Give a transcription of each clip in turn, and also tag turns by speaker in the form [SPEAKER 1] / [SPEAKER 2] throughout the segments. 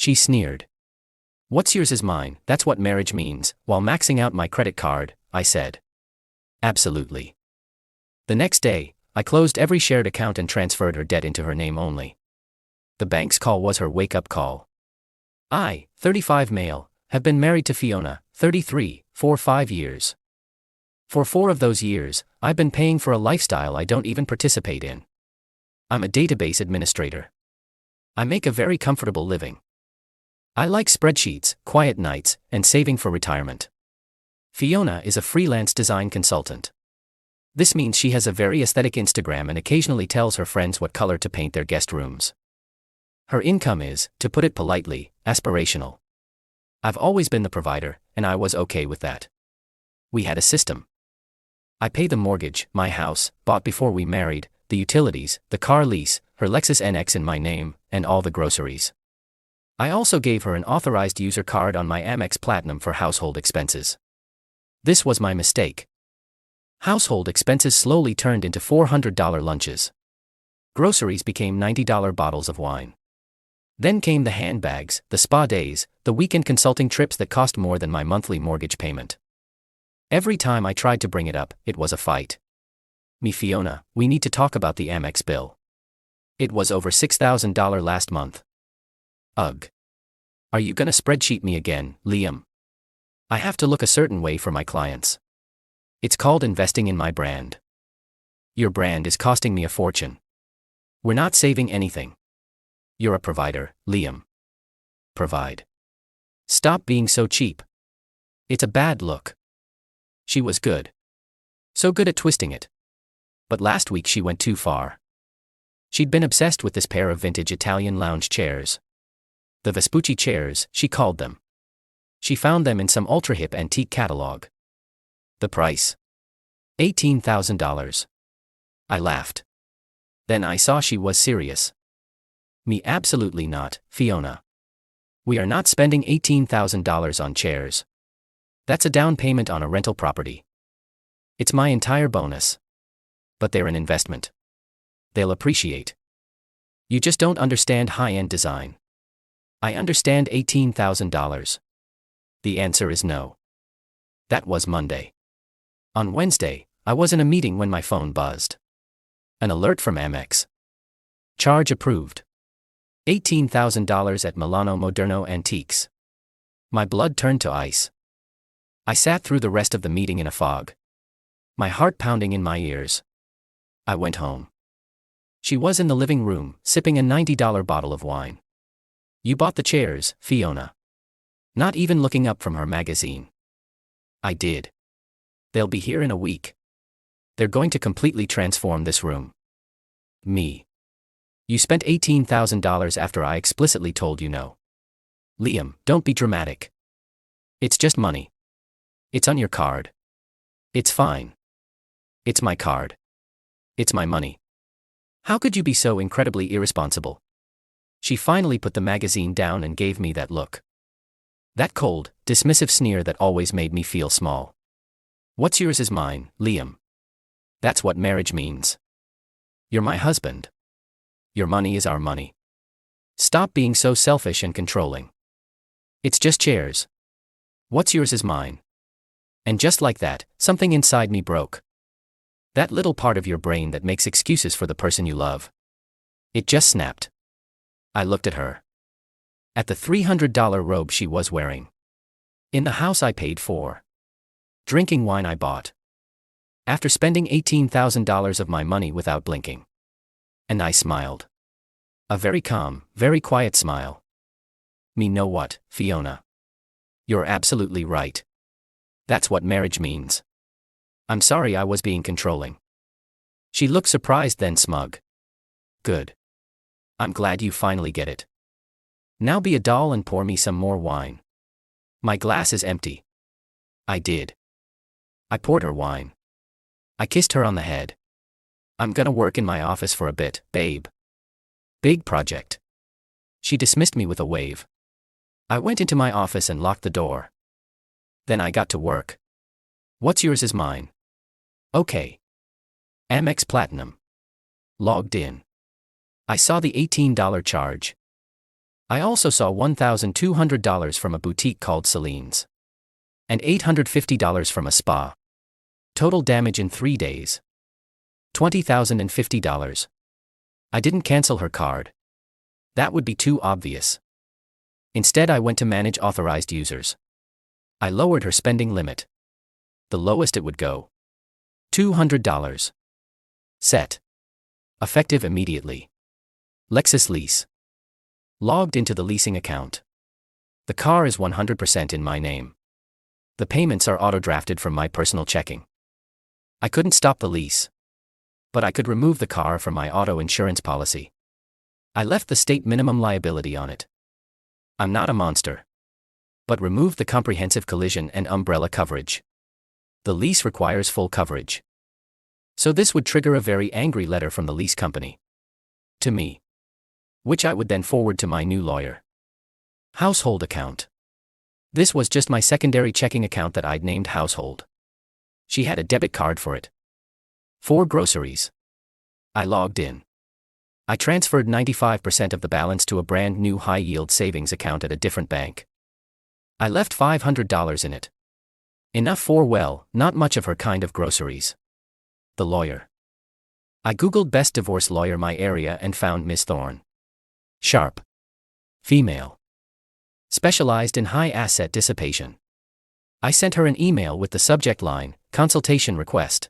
[SPEAKER 1] she sneered. What's yours is mine, that's what marriage means, while maxing out my credit card, I said. Absolutely. The next day, I closed every shared account and transferred her debt into her name only. The bank's call was her wake-up call. I, 35 male, have been married to Fiona, 33, for 5 years. For 4 of those years, I've been paying for a lifestyle I don't even participate in. I'm a database administrator. I make a very comfortable living. I like spreadsheets, quiet nights, and saving for retirement. Fiona is a freelance design consultant. This means she has a very aesthetic Instagram and occasionally tells her friends what color to paint their guest rooms. Her income is, to put it politely, aspirational. I've always been the provider, and I was okay with that. We had a system. I pay the mortgage, my house, bought before we married, the utilities, the car lease, her Lexus NX in my name, and all the groceries. I also gave her an authorized user card on my Amex Platinum for household expenses. This was my mistake. Household expenses slowly turned into $400 lunches. Groceries became $90 bottles of wine. Then came the handbags, the spa days, the weekend consulting trips that cost more than my monthly mortgage payment. Every time I tried to bring it up, it was a fight. Me Fiona, we need to talk about the Amex bill. It was over $6,000 last month. Ugh. Are you gonna spreadsheet me again, Liam? I have to look a certain way for my clients. It's called investing in my brand. Your brand is costing me a fortune. We're not saving anything. You're a provider, Liam. Provide. Stop being so cheap. It's a bad look. She was good. So good at twisting it. But last week she went too far. She'd been obsessed with this pair of vintage Italian lounge chairs. The Vespucci chairs, she called them. She found them in some ultra-hip antique catalog. The price? $18,000. I laughed. Then I saw she was serious. Me absolutely not, Fiona. We are not spending $18,000 on chairs. That's a down payment on a rental property. It's my entire bonus. But they're an investment. They'll appreciate. You just don't understand high-end design. I understand $18,000. The answer is no. That was Monday. On Wednesday, I was in a meeting when my phone buzzed. An alert from Amex. Charge approved. $18,000 at Milano Moderno Antiques. My blood turned to ice. I sat through the rest of the meeting in a fog. My heart pounding in my ears. I went home. She was in the living room, sipping a $90 bottle of wine. You bought the chairs, Fiona. Not even looking up from her magazine. I did. They'll be here in a week. They're going to completely transform this room. Me. You spent $18,000 after I explicitly told you no. Liam, don't be dramatic. It's just money. It's on your card. It's fine. It's my card. It's my money. How could you be so incredibly irresponsible? She finally put the magazine down and gave me that look. That cold, dismissive sneer that always made me feel small. What's yours is mine, Liam. That's what marriage means. You're my husband. Your money is our money. Stop being so selfish and controlling. It's just chairs. What's yours is mine. And just like that, something inside me broke. That little part of your brain that makes excuses for the person you love. It just snapped. I looked at her. At the $300 robe she was wearing. In the house I paid for. Drinking wine I bought. After spending $18,000 of my money without blinking. And I smiled. A very calm, very quiet smile. Me know what, Fiona? You're absolutely right. That's what marriage means. I'm sorry I was being controlling. She looked surprised then smug. Good. I'm glad you finally get it. Now be a doll and pour me some more wine. My glass is empty. I did. I poured her wine. I kissed her on the head. I'm gonna work in my office for a bit, babe. Big project. She dismissed me with a wave. I went into my office and locked the door. Then I got to work. What's yours is mine. Okay. Amex Platinum. Logged in. I saw the $18 charge. I also saw $1,200 from a boutique called Celine's. And $850 from a spa. Total damage in 3 days. $20,050. I didn't cancel her card. That would be too obvious. Instead, I went to manage authorized users. I lowered her spending limit. The lowest it would go. $200. Set. Effective immediately. Lexus lease. Logged into the leasing account. The car is 100% in my name. The payments are auto-drafted from my personal checking. I couldn't stop the lease. But I could remove the car from my auto insurance policy. I left the state minimum liability on it. I'm not a monster. But removed the comprehensive collision and umbrella coverage. The lease requires full coverage. So this would trigger a very angry letter from the lease company. To me. Which I would then forward to my new lawyer. Household account. This was just my secondary checking account that I'd named Household. She had a debit card for it. For groceries. I logged in. I transferred 95% of the balance to a brand new high-yield savings account at a different bank. I left $500 in it. Enough for, well, not much of her kind of groceries. The lawyer. I googled best divorce lawyer my area and found Miss Thorne. Sharp. Female. Specialized in high asset dissipation. I sent her an email with the subject line, consultation request.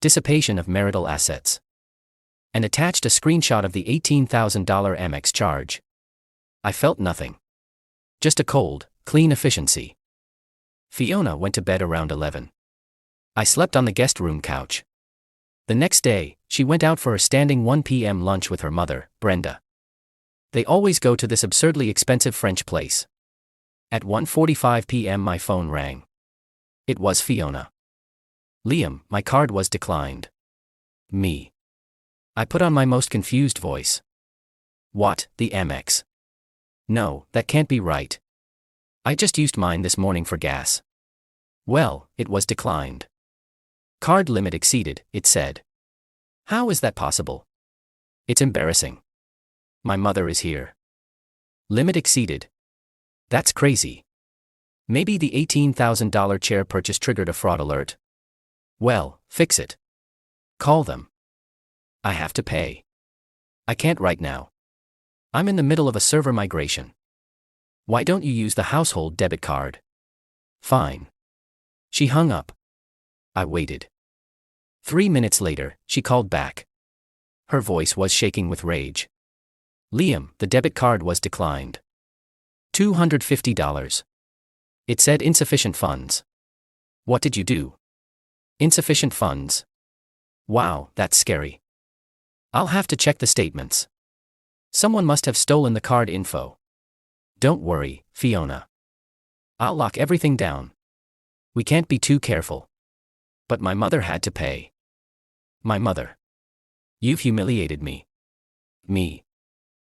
[SPEAKER 1] Dissipation of marital assets. And attached a screenshot of the $18,000 Amex charge. I felt nothing. Just a cold, clean efficiency. Fiona went to bed around 11. I slept on the guest room couch. The next day, she went out for a standing 1 p.m. lunch with her mother, Brenda. They always go to this absurdly expensive French place. At 1:45 p.m. my phone rang. It was Fiona. Liam, my card was declined. Me. I put on my most confused voice. What, the Amex? No, that can't be right. I just used mine this morning for gas. Well, it was declined. Card limit exceeded, it said. How is that possible? It's embarrassing. My mother is here. Limit exceeded. That's crazy. Maybe the $18,000 chair purchase triggered a fraud alert. Well, fix it. Call them. I have to pay. I can't right now. I'm in the middle of a server migration. Why don't you use the household debit card? Fine. She hung up. I waited. 3 minutes later, she called back. Her voice was shaking with rage. Liam, the debit card was declined. $250. It said insufficient funds. What did you do? Insufficient funds. Wow, that's scary. I'll have to check the statements. Someone must have stolen the card info. Don't worry, Fiona. I'll lock everything down. We can't be too careful. But my mother had to pay. My mother. You've humiliated me. Me.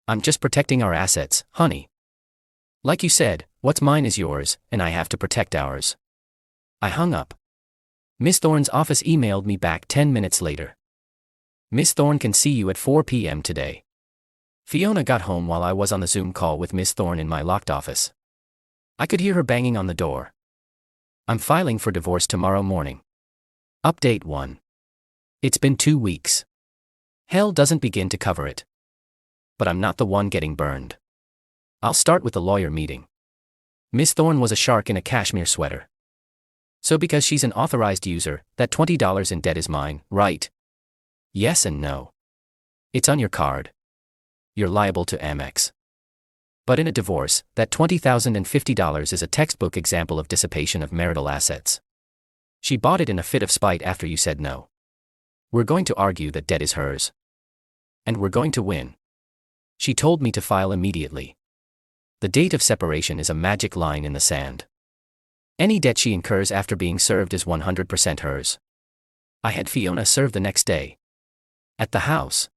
[SPEAKER 1] I'm just protecting our assets, honey. Like you said, what's mine is yours, and I have to protect ours. I hung up. Miss Thorne's office emailed me back 10 minutes later. Miss Thorne can see you at 4 p.m. today. Fiona got home while I was on the Zoom call with Miss Thorne in my locked office. I could hear her banging on the door. I'm filing for divorce tomorrow morning. Update 1. It's been 2 weeks. Hell doesn't begin to cover it. But I'm not the one getting burned. I'll start with the lawyer meeting. Miss Thorne was a shark in a cashmere sweater. So because she's an authorized user, that $20 in debt is mine, right? Yes and no. It's on your card. You're liable to Amex. But in a divorce, that $20,050 is a textbook example of dissipation of marital assets. She bought it in a fit of spite after you said no. We're going to argue that debt is hers. And we're going to win. She told me to file immediately. The date of separation is a magic line in the sand. Any debt she incurs after being served is 100% hers. I had Fiona serve the next day. At the house.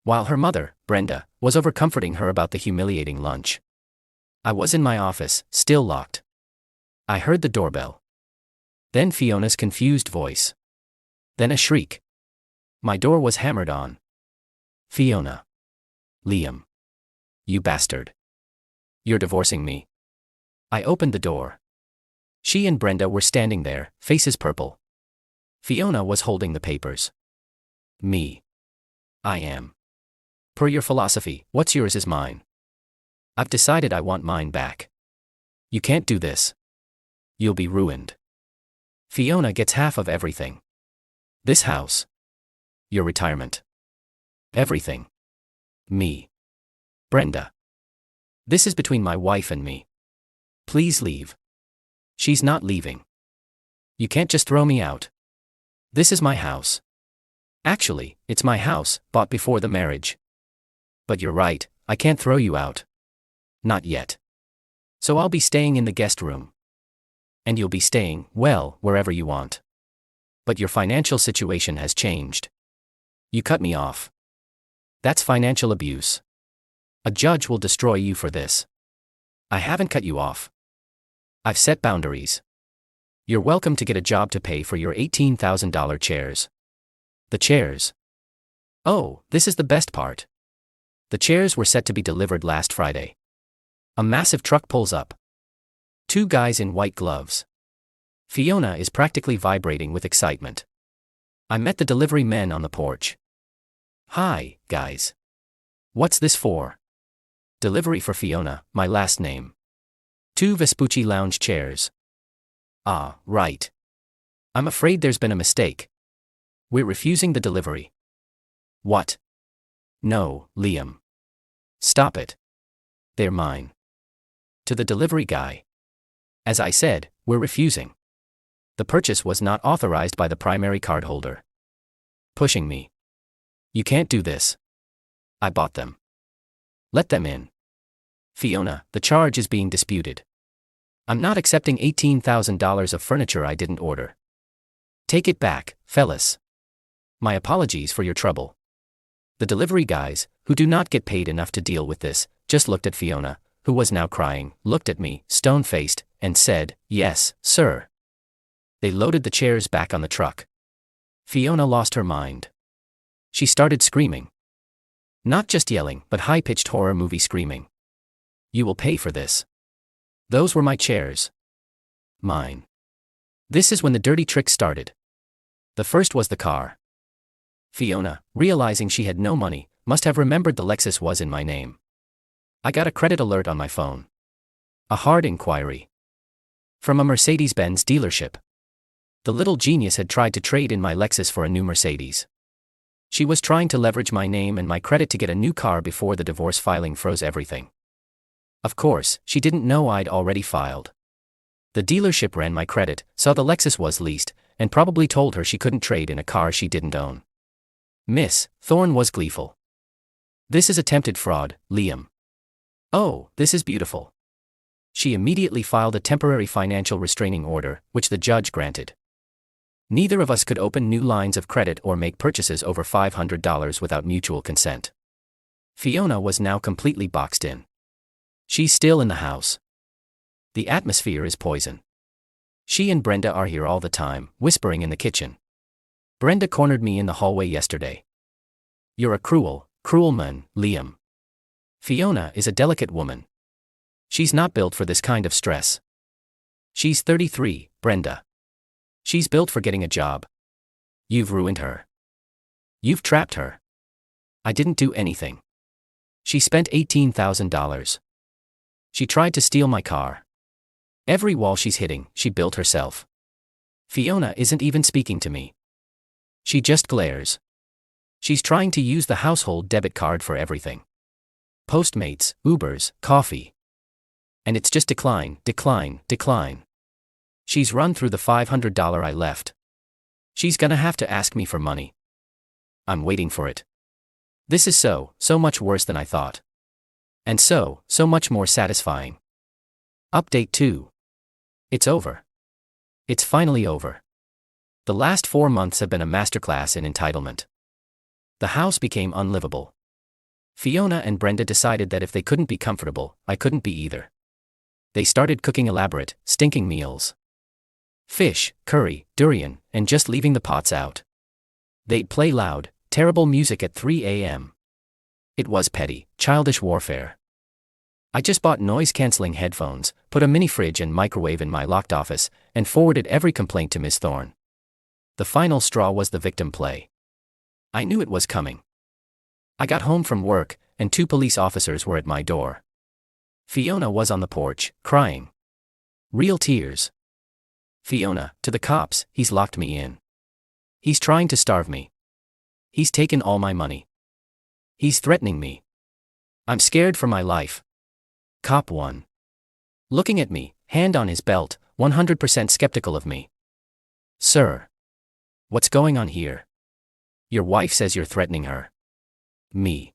[SPEAKER 1] While her mother, Brenda, was over comforting her about the humiliating lunch. I was in my office, still locked. I heard the doorbell. Then Fiona's confused voice. Then a shriek. My door was hammered on. Fiona. Liam. You bastard. You're divorcing me. I opened the door. She and Brenda were standing there, faces purple. Fiona was holding the papers. Me. I am. Per your philosophy, what's yours is mine. I've decided I want mine back. You can't do this. You'll be ruined. Fiona gets half of everything. This house. Your retirement. Everything. Me. Brenda. This is between my wife and me. Please leave. She's not leaving. You can't just throw me out. This is my house. Actually, it's my house, bought before the marriage. But you're right, I can't throw you out. Not yet. So I'll be staying in the guest room. And you'll be staying, well, wherever you want. But your financial situation has changed. You cut me off. That's financial abuse. A judge will destroy you for this. I haven't cut you off. I've set boundaries. You're welcome to get a job to pay for your $18,000 chairs. The chairs. Oh, this is the best part. The chairs were set to be delivered last Friday. A massive truck pulls up. 2 guys in white gloves. Fiona is practically vibrating with excitement. I met the delivery men on the porch. Hi, guys. What's this for? Delivery for Fiona, my last name. 2 Vespucci lounge chairs. Ah, right. I'm afraid there's been a mistake. We're refusing the delivery. What? No, Liam. Stop it. They're mine. To the delivery guy. As I said, we're refusing. The purchase was not authorized by the primary cardholder. Pushing me. You can't do this. I bought them. Let them in. Fiona, the charge is being disputed. I'm not accepting $18,000 of furniture I didn't order. Take it back, fellas. My apologies for your trouble. The delivery guys, who do not get paid enough to deal with this, just looked at Fiona, who was now crying, looked at me, stone-faced, and said, "Yes, sir." They loaded the chairs back on the truck. Fiona lost her mind. She started screaming. Not just yelling, but high-pitched horror movie screaming. You will pay for this. Those were my chairs. Mine. This is when the dirty trick started. The first was the car. Fiona, realizing she had no money, must have remembered the Lexus was in my name. I got a credit alert on my phone. A hard inquiry. From a Mercedes-Benz dealership. The little genius had tried to trade in my Lexus for a new Mercedes. She was trying to leverage my name and my credit to get a new car before the divorce filing froze everything. Of course, she didn't know I'd already filed. The dealership ran my credit, saw the Lexus was leased, and probably told her she couldn't trade in a car she didn't own. Miss Thorne was gleeful. This is attempted fraud, Liam. Oh, this is beautiful. She immediately filed a temporary financial restraining order, which the judge granted. Neither of us could open new lines of credit or make purchases over $500 without mutual consent. Fiona was now completely boxed in. She's still in the house. The atmosphere is poison. She and Brenda are here all the time, whispering in the kitchen. Brenda cornered me in the hallway yesterday. You're a cruel, cruel man, Liam. Fiona is a delicate woman. She's not built for this kind of stress. She's 33, Brenda. She's built for getting a job. You've ruined her. You've trapped her. I didn't do anything. She spent $18,000. She tried to steal my car. Every wall she's hitting, she built herself. Fiona isn't even speaking to me. She just glares. She's trying to use the household debit card for everything. Postmates, Ubers, coffee. And it's just decline, decline, decline. She's run through the $500 I left. She's gonna have to ask me for money. I'm waiting for it. This is so much worse than I thought. And so much more satisfying. Update 2. It's over. It's finally over. The last 4 months have been a masterclass in entitlement. The house became unlivable. Fiona and Brenda decided that if they couldn't be comfortable, I couldn't be either. They started cooking elaborate, stinking meals. Fish, curry, durian, and just leaving the pots out. They'd play loud, terrible music at 3 a.m. It was petty, childish warfare. I just bought noise-canceling headphones, put a mini fridge and microwave in my locked office, and forwarded every complaint to Ms. Thorne. The final straw was the victim play. I knew it was coming. I got home from work, and 2 police officers were at my door. Fiona was on the porch, crying. Real tears. Fiona, to the cops, he's locked me in. He's trying to starve me. He's taken all my money. He's threatening me. I'm scared for my life. Cop 1. Looking at me, hand on his belt, 100% skeptical of me. Sir. What's going on here? Your wife says you're threatening her. Me.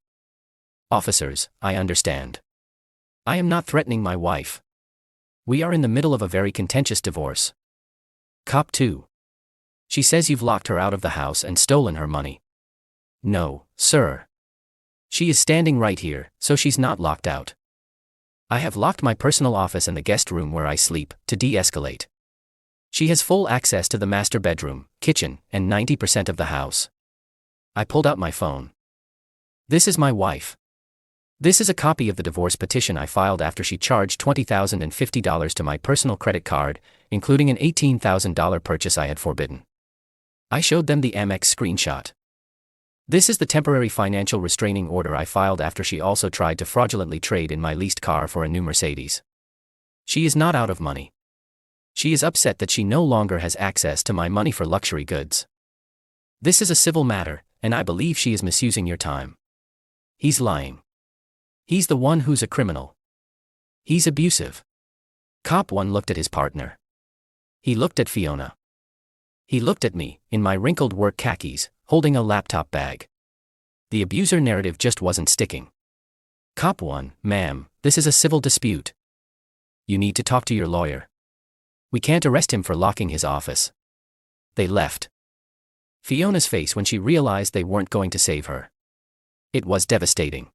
[SPEAKER 1] Officers, I understand. I am not threatening my wife. We are in the middle of a very contentious divorce. Cop 2. She says you've locked her out of the house and stolen her money. No, sir. She is standing right here, so she's not locked out. I have locked my personal office and the guest room where I sleep, to de-escalate. She has full access to the master bedroom, kitchen, and 90% of the house. I pulled out my phone. This is my wife. This is a copy of the divorce petition I filed after she charged $20,050 to my personal credit card, including an $18,000 purchase I had forbidden. I showed them the Amex screenshot. This is the temporary financial restraining order I filed after she also tried to fraudulently trade in my leased car for a new Mercedes. She is not out of money. She is upset that she no longer has access to my money for luxury goods. This is a civil matter, and I believe she is misusing your time. He's lying. He's the one who's a criminal. He's abusive. Cop 1 looked at his partner. He looked at Fiona. He looked at me, in my wrinkled work khakis, holding a laptop bag. The abuser narrative just wasn't sticking. Cop 1, ma'am, this is a civil dispute. You need to talk to your lawyer. We can't arrest him for locking his office. They left. Fiona's face when she realized they weren't going to save her. It was devastating.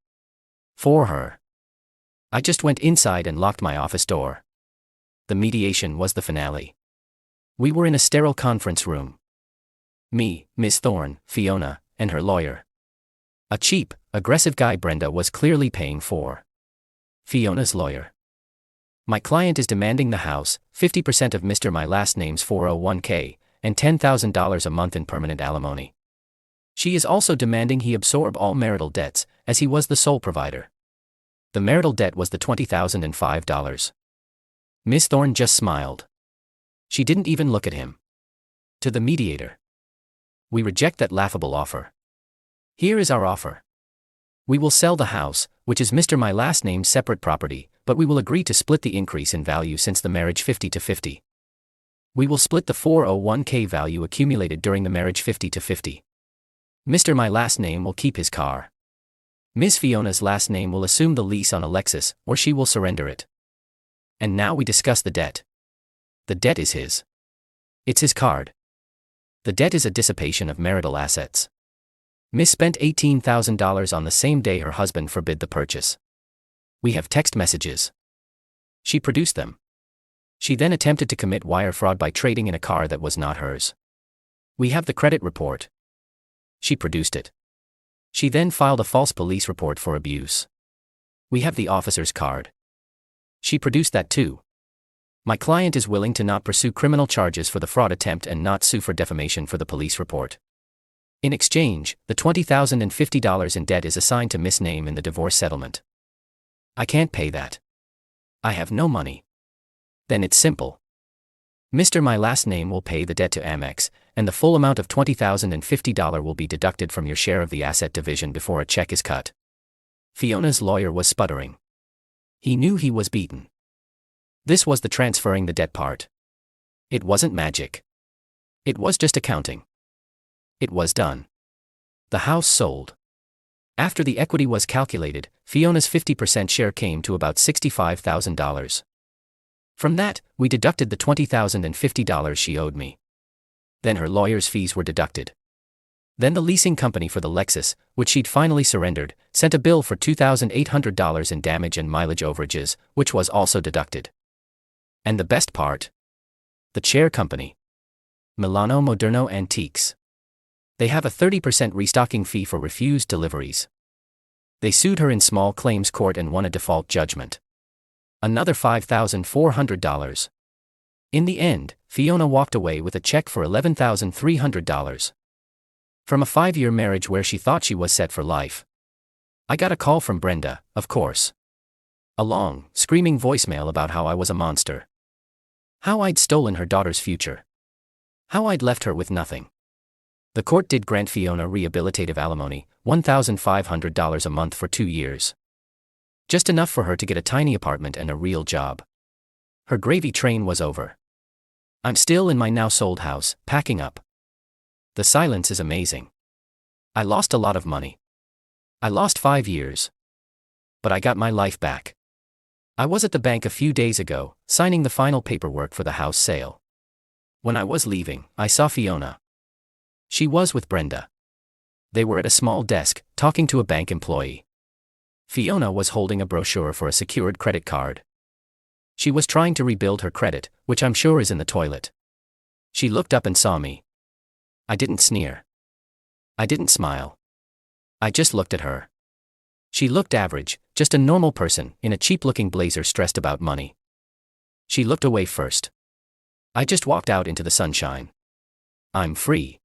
[SPEAKER 1] For her. I just went inside and locked my office door. The mediation was the finale. We were in a sterile conference room. Me, Miss Thorne, Fiona, and her lawyer. A cheap, aggressive guy Brenda was clearly paying for. Fiona's lawyer. My client is demanding the house, 50% of Mr. My last name's 401k, and $10,000 a month in permanent alimony. She is also demanding he absorb all marital debts, as he was the sole provider. The marital debt was the $20,005. Miss Thorne just smiled. She didn't even look at him. To the mediator. We reject that laughable offer. Here is our offer. We will sell the house, which is Mr. My last name's separate property, but we will agree to split the increase in value since the marriage 50-50. We will split the 401k value accumulated during the marriage 50-50. Mr. My last name will keep his car. Ms. Fiona's last name will assume the lease on a Lexus, or she will surrender it. And now we discuss the debt. The debt is his. It's his card. The debt is a dissipation of marital assets. Miss spent $18,000 on the same day her husband forbid the purchase. We have text messages. She produced them. She then attempted to commit wire fraud by trading in a car that was not hers. We have the credit report. She produced it. She then filed a false police report for abuse. We have the officer's card. She produced that too. My client is willing to not pursue criminal charges for the fraud attempt and not sue for defamation for the police report. In exchange, the $20,050 in debt is assigned to Miss Name in the divorce settlement. I can't pay that. I have no money. Then it's simple. Mr. My last name will pay the debt to Amex, and the full amount of $20,050 will be deducted from your share of the asset division before a check is cut. Fiona's lawyer was sputtering. He knew he was beaten. This was the transferring the debt part. It wasn't magic. It was just accounting. It was done. The house sold. After the equity was calculated, Fiona's 50% share came to about $65,000. From that, we deducted the $20,050 she owed me. Then her lawyer's fees were deducted. Then the leasing company for the Lexus, which she'd finally surrendered, sent a bill for $2,800 in damage and mileage overages, which was also deducted. And the best part? The chair company. Milano Moderno Antiques. They have a 30% restocking fee for refused deliveries. They sued her in small claims court and won a default judgment. Another $5,400. In the end, Fiona walked away with a check for $11,300. From a 5-year marriage where she thought she was set for life. I got a call from Brenda, of course. A long, screaming voicemail about how I was a monster. How I'd stolen her daughter's future. How I'd left her with nothing. The court did grant Fiona rehabilitative alimony, $1,500 a month for 2 years. Just enough for her to get a tiny apartment and a real job. Her gravy train was over. I'm still in my now sold house, packing up. The silence is amazing. I lost a lot of money. I lost 5 years. But I got my life back. I was at the bank a few days ago, signing the final paperwork for the house sale. When I was leaving, I saw Fiona. She was with Brenda. They were at a small desk, talking to a bank employee. Fiona was holding a brochure for a secured credit card. She was trying to rebuild her credit, which I'm sure is in the toilet. She looked up and saw me. I didn't sneer. I didn't smile. I just looked at her. She looked average, just a normal person, in a cheap-looking blazer stressed about money. She looked away first. I just walked out into the sunshine. I'm free.